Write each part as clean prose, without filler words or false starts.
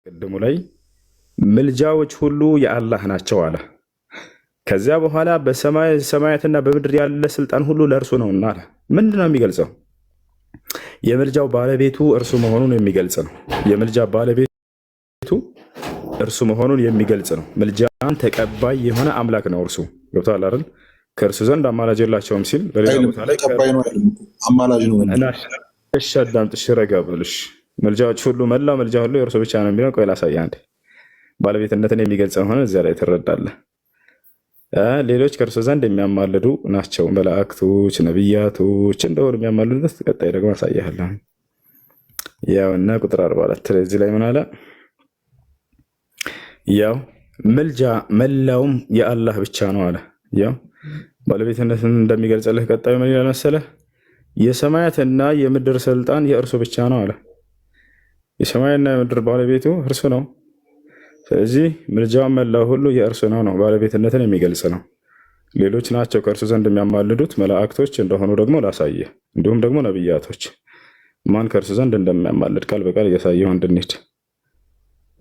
ቅድሙ ላይ ምልጃዎች ሁሉ የአላህ ናቸው አለ። ከዚያ በኋላ በሰማይ ሰማያትና በምድር ያለ ስልጣን ሁሉ ለእርሱ ነውና አለ። ምንድን ነው የሚገልጸው? የምልጃው ባለቤቱ እርሱ መሆኑን የሚገልጽ ነው። የምልጃ ባለቤቱ እርሱ መሆኑን የሚገልጽ ነው። ምልጃን ተቀባይ የሆነ አምላክ ነው እርሱ። ገብቶሃል አይደል? ከእርሱ ዘንድ አማላጅ የላቸውም ሲል በሌላ ቦታ ላይ አማላጅ ነው። እሺ አዳምጥ፣ እሺ ረጋ በልሽ። ምልጃዎች ሁሉ መላው ምልጃ ሁሉ የእርሱ ብቻ ነው የሚለው ቆይ ላሳይህ አንዴ። ባለቤትነትን የሚገልጽ ሆነ እዚያ ላይ ትረዳለህ። ሌሎች ከእርሱ ዘንድ የሚያማልዱ ናቸው፣ መላእክቶች፣ ነቢያቶች እንደሆኑ የሚያማልዱት ቀጣይ ደግሞ አሳያለሁ። ያው እና ቁጥር 44 እዚህ ላይ ምን አለ? ያው ምልጃ መላውም የአላህ ብቻ ነው አለ። ያው ባለቤትነትን እንደሚገልጽልህ ቀጣዩ ምን ይላል መሰለህ? የሰማያትና የምድር ስልጣን የእርሱ ብቻ ነው አለ። የሰማይና የምድር ባለቤቱ እርሱ ነው። ስለዚህ ምልጃው መላው ሁሉ የእርሱ ነው። ባለቤትነትን የሚገልጽ ነው። ሌሎች ናቸው ከእርሱ ዘንድ የሚያማልዱት መላእክቶች እንደሆኑ ደግሞ ላሳየ፣ እንዲሁም ደግሞ ነቢያቶች ማን ከእርሱ ዘንድ እንደሚያማልድ ቃል በቃል እያሳየው እንድንሄድ።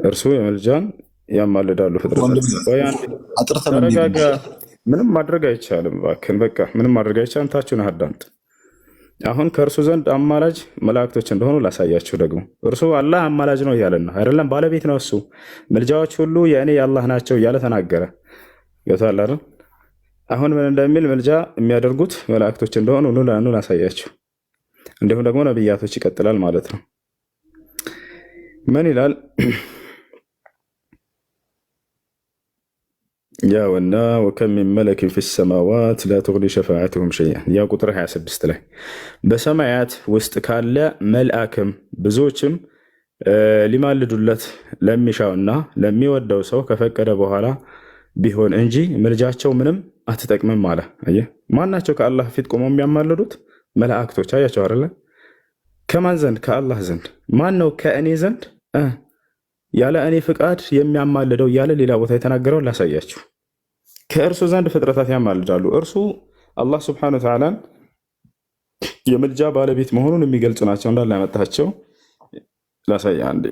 እርሱ የምልጃን ያማልዳሉ ፍጥረታት። ተረጋጋ። ምንም ማድረግ አይቻልም እባክህን፣ በቃ ምንም ማድረግ አይቻልም። ታችሁን አዳምጥ። አሁን ከእርሱ ዘንድ አማላጅ መላእክቶች እንደሆኑ ላሳያችሁ። ደግሞ እርሱ አላህ አማላጅ ነው እያለን ነው አይደለም? ባለቤት ነው እሱ። ምልጃዎች ሁሉ የእኔ የአላህ ናቸው እያለ ተናገረ። ገብቶሃል አይደል? አሁን ምን እንደሚል ምልጃ የሚያደርጉት መላእክቶች እንደሆኑ ኑ ላሳያችሁ። እንዲሁም ደግሞ ነቢያቶች ይቀጥላል ማለት ነው። ምን ይላል? ያውና ወከም ሚን መለክን ፊ ሰማዋት ላ ቱግኒ ሸፋዓቱሁም ሸይአን። ያ ቁጥር 26 ላይ በሰማያት ውስጥ ካለ መልአክም ብዙዎችም ሊማልዱለት ለሚሻውና ለሚወደው ሰው ከፈቀደ በኋላ ቢሆን እንጂ ምልጃቸው ምንም አትጠቅምም አለ። አየህ፣ ማናቸው ከአላህ ፊት ቆመው የሚያማልዱት? መላእክቶች። አያቸው አይደለ? ከማን ዘንድ? ከአላህ ዘንድ። ማን ነው ከእኔ ዘንድ ያለ እኔ ፍቃድ የሚያማልደው እያለ ሌላ ቦታ የተናገረው ላሳያችሁ። ከእርሱ ዘንድ ፍጥረታት ያማልዳሉ። እርሱ አላህ ስብሐነሁ ወተዓላ የምልጃ ባለቤት መሆኑን የሚገልጹ ናቸው። እንዳለ ያመጣቸው ላሳያ አንዴ።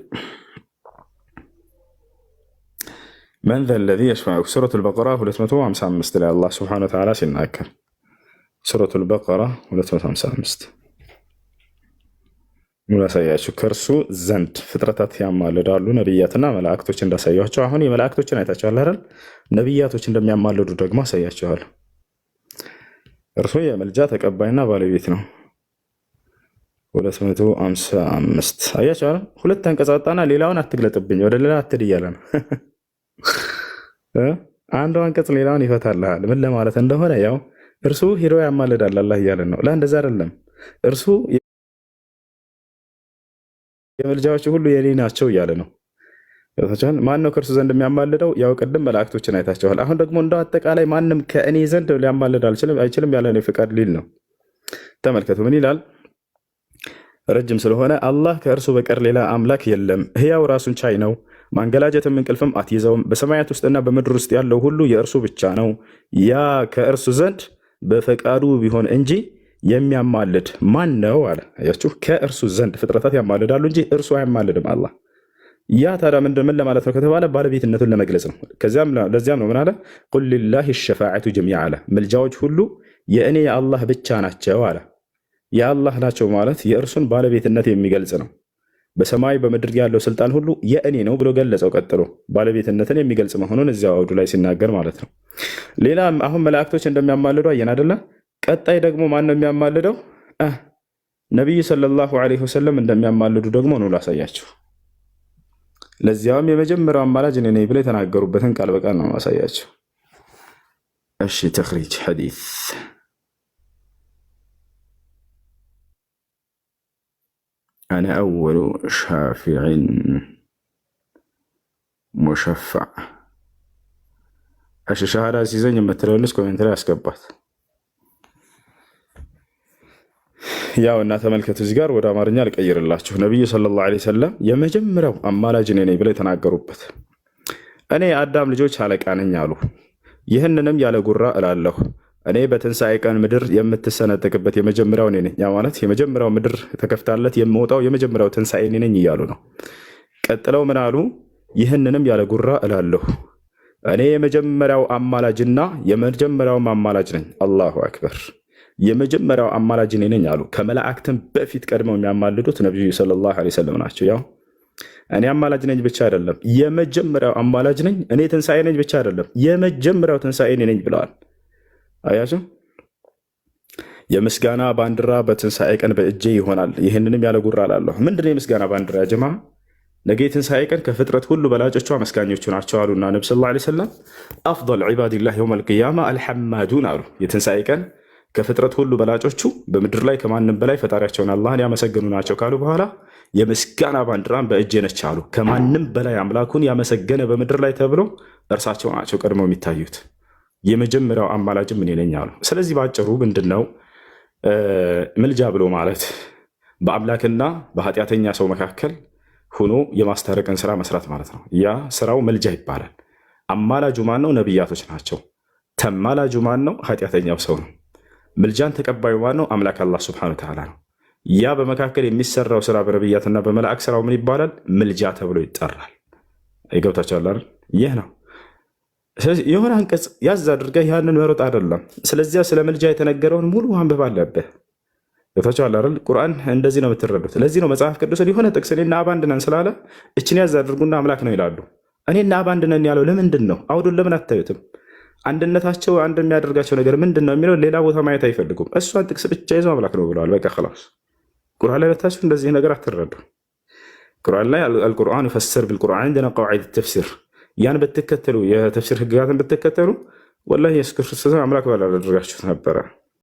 መን ዘ ለዚ የሽፈዑ ሱረቱል በቀራ 255 ላይ አላህ ስብሐነሁ ወተዓላ ሲናገር፣ ሱረቱል በቀራ 255 ሙላሳያችሁ። ከእርሱ ዘንድ ፍጥረታት ያማልዳሉ፣ ነቢያትና መላእክቶች እንዳሳያቸው። አሁን የመላእክቶችን አይታችኋል አይደል? ነቢያቶች እንደሚያማልዱ ደግሞ አሳያችኋል። እርሱ የምልጃ ተቀባይና ባለቤት ነው። 255 አያችኋል። ሁለት አንቀጻጣና ሌላውን አትግለጥብኝ፣ ወደ ሌላ አትድ እያለ ነው። አንዱ አንቀጽ ሌላውን ይፈታልሃል። ምን ለማለት እንደሆነ ያው እርሱ ሂዶ ያማልዳል አላህ እያለን ነው። እንደዛ አይደለም። እርሱ የምልጃዎች ሁሉ የኔ ናቸው እያለ ነው። ማን ነው ከእርሱ ዘንድ የሚያማልደው? ያው ቅድም መላእክቶችን አይታቸዋል። አሁን ደግሞ እንደው አጠቃላይ ማንም ከእኔ ዘንድ ሊያማልድ አይችልም ያለ እኔ ፍቃድ ሊል ነው። ተመልከቱ ምን ይላል? ረጅም ስለሆነ አላህ ከእርሱ በቀር ሌላ አምላክ የለም፣ ሕያው ራሱን ቻይ ነው፣ ማንገላጀትም እንቅልፍም አትይዘውም። በሰማያት ውስጥና በምድር ውስጥ ያለው ሁሉ የእርሱ ብቻ ነው። ያ ከእርሱ ዘንድ በፈቃዱ ቢሆን እንጂ የሚያማልድ ማን ነው አለ። አያችሁ፣ ከእርሱ ዘንድ ፍጥረታት ያማልዳሉ እንጂ እርሱ አያማልድም አላህ። ያ ታዲያ ምን ለማለት ነው ከተባለ ባለቤትነቱን ለመግለጽ ነው። ለዚያም ነው ምን አለ? ቁል ሊላሂ ሸፋዓቱ ጀሚዓ አለ። ምልጃዎች ሁሉ የእኔ የአላህ ብቻ ናቸው አለ። የአላህ ናቸው ማለት የእርሱን ባለቤትነት የሚገልጽ ነው። በሰማይ በምድር ያለው ስልጣን ሁሉ የእኔ ነው ብሎ ገለጸው። ቀጥሎ ባለቤትነትን የሚገልጽ መሆኑን እዚያው አውዱ ላይ ሲናገር ማለት ነው። ሌላ አሁን መላእክቶች እንደሚያማልዱ አየን አይደለ? ቀጣይ ደግሞ ማን ነው የሚያማልደው? ነቢዩ ሰለላሁ ዐለይሂ ወሰለም እንደሚያማልዱ ደግሞ ነው ላሳያችሁ። ለዚያውም የመጀመሪያው አማላጅ እኔ ነኝ ብለው የተናገሩበትን ቃል በቃል ነው ማሳያችሁ። እሺ፣ ተኽሪጅ ሐዲስ አነ አወሉ ሻፊዕን ሙሸፋዕ። እሺ፣ ሻሃዳ ሲይዘኝ የምትለው ልጅ ኮሜንት ላይ ያስገባት። ያው እና ተመልከቱ፣ እዚህ ጋር ወደ አማርኛ ልቀይርላችሁ። ነቢዩ ሰለላሁ ዐለይሂ ወሰለም የመጀመሪያው አማላጅ እኔ ነኝ ብለው የተናገሩበት፣ እኔ የአዳም ልጆች አለቃ ነኝ አሉ። ይህንንም ያለ ጉራ እላለሁ፣ እኔ በትንሣኤ ቀን ምድር የምትሰነጠቅበት የመጀመሪያው እኔ ነኝ። ያ ማለት የመጀመሪያው ምድር ተከፍታለት የምወጣው የመጀመሪያው ትንሣኤ እኔ ነኝ እያሉ ነው። ቀጥለው ምን አሉ? ይህንንም ያለ ጉራ እላለሁ። እኔ የመጀመሪያው አማላጅና የመጀመሪያውም አማላጅ ነኝ። አላሁ አክበር። የመጀመሪያው አማላጅ እኔ ነኝ አሉ። ከመላእክትም በፊት ቀድመው የሚያማልዱት ነቢዩ ሰለላሁ ዐለይሂ ወሰለም ናቸው። ያው እኔ አማላጅ ነኝ ብቻ አይደለም የመጀመሪያው አማላጅ ነኝ። እኔ ትንሣኤ ነኝ ብቻ አይደለም የመጀመሪያው ትንሣኤ እኔ ነኝ ብለዋል። አያችሁ፣ የምስጋና ባንዲራ በትንሣኤ ቀን በእጄ ይሆናል። ይህንንም ያለ ጉራ እላለሁ። ምንድነው የምስጋና ባንዲራ ጀማ? ነገ የትንሣኤ ቀን ከፍጥረት ሁሉ በላጮቹ አመስጋኞቹ ናቸው አሉና ነቢ ሰለላሁ ዐለይሂ ወሰለም አፍደል ዒባዲላህ የውመል ቂያማ አልሐማዱን አሉ። የትንሣኤ ቀን ከፍጥረት ሁሉ በላጮቹ በምድር ላይ ከማንም በላይ ፈጣሪያቸውን አላህን ያመሰግኑ ናቸው ካሉ በኋላ የምስጋና ባንዲራን በእጄ ነች አሉ። ከማንም በላይ አምላኩን ያመሰገነ በምድር ላይ ተብሎ እርሳቸው ናቸው ቀድመው የሚታዩት። የመጀመሪያው አማላጅም እኔ ነኝ አሉ። ስለዚህ በአጭሩ ምንድን ነው ምልጃ ብሎ ማለት? በአምላክና በኃጢአተኛ ሰው መካከል ሆኖ የማስታረቅን ስራ መስራት ማለት ነው። ያ ስራው መልጃ ይባላል። አማላጁ ማን ነው? ነቢያቶች ናቸው። ተማላጁ ማን ነው? ኃጢአተኛው ሰው ነው። ምልጃን ተቀባዩ ማን ነው? አምላክ አላህ ሱብሓነሁ ወተዓላ ነው። ያ በመካከል የሚሰራው ስራ በነቢያትና በመላእክ ስራው ምን ይባላል? ምልጃ ተብሎ ይጠራል። ይገብታችኋል አይደል? ይህ ነው። ስለዚህ የሆነ አንቀጽ ያዝ አድርገህ ያንን መሮጥ አይደለም። ስለዚያ ስለ ምልጃ የተነገረውን ሙሉ አንብብ አለብህ። ገብታችኋል አይደል? ቁርአን እንደዚህ ነው የምትረዱት። ለዚህ ነው መጽሐፍ ቅዱስ የሆነ ጥቅስ እኔና አብ አንድ ነን ስላለ እችን ያዝ አድርጉና አምላክ ነው ይላሉ። እኔና አብ አንድ ነን ያለው ለምንድን ነው? አውዱን ለምን አታዩትም? አንድነታቸው አንድ የሚያደርጋቸው ነገር ምንድን ነው የሚለው ሌላ ቦታ ማየት አይፈልጉም። እሷን ጥቅስ ብቻ ይዘው አምላክ ነው ብለዋል። በቃ خلاص። ቁርአን ላይ በታችሁ እንደዚህ ነገር አትረዱ። ቁርአን ላይ አልቁርአን ይፈሰር بالقرآن عندنا قواعد التفسير ያን በተከተሉ የተፍሲር ህግጋትን በተከተሉ ወላሂ ኢየሱስ ክርስቶስ አምላክ ባላደረጋችሁት ነበረ።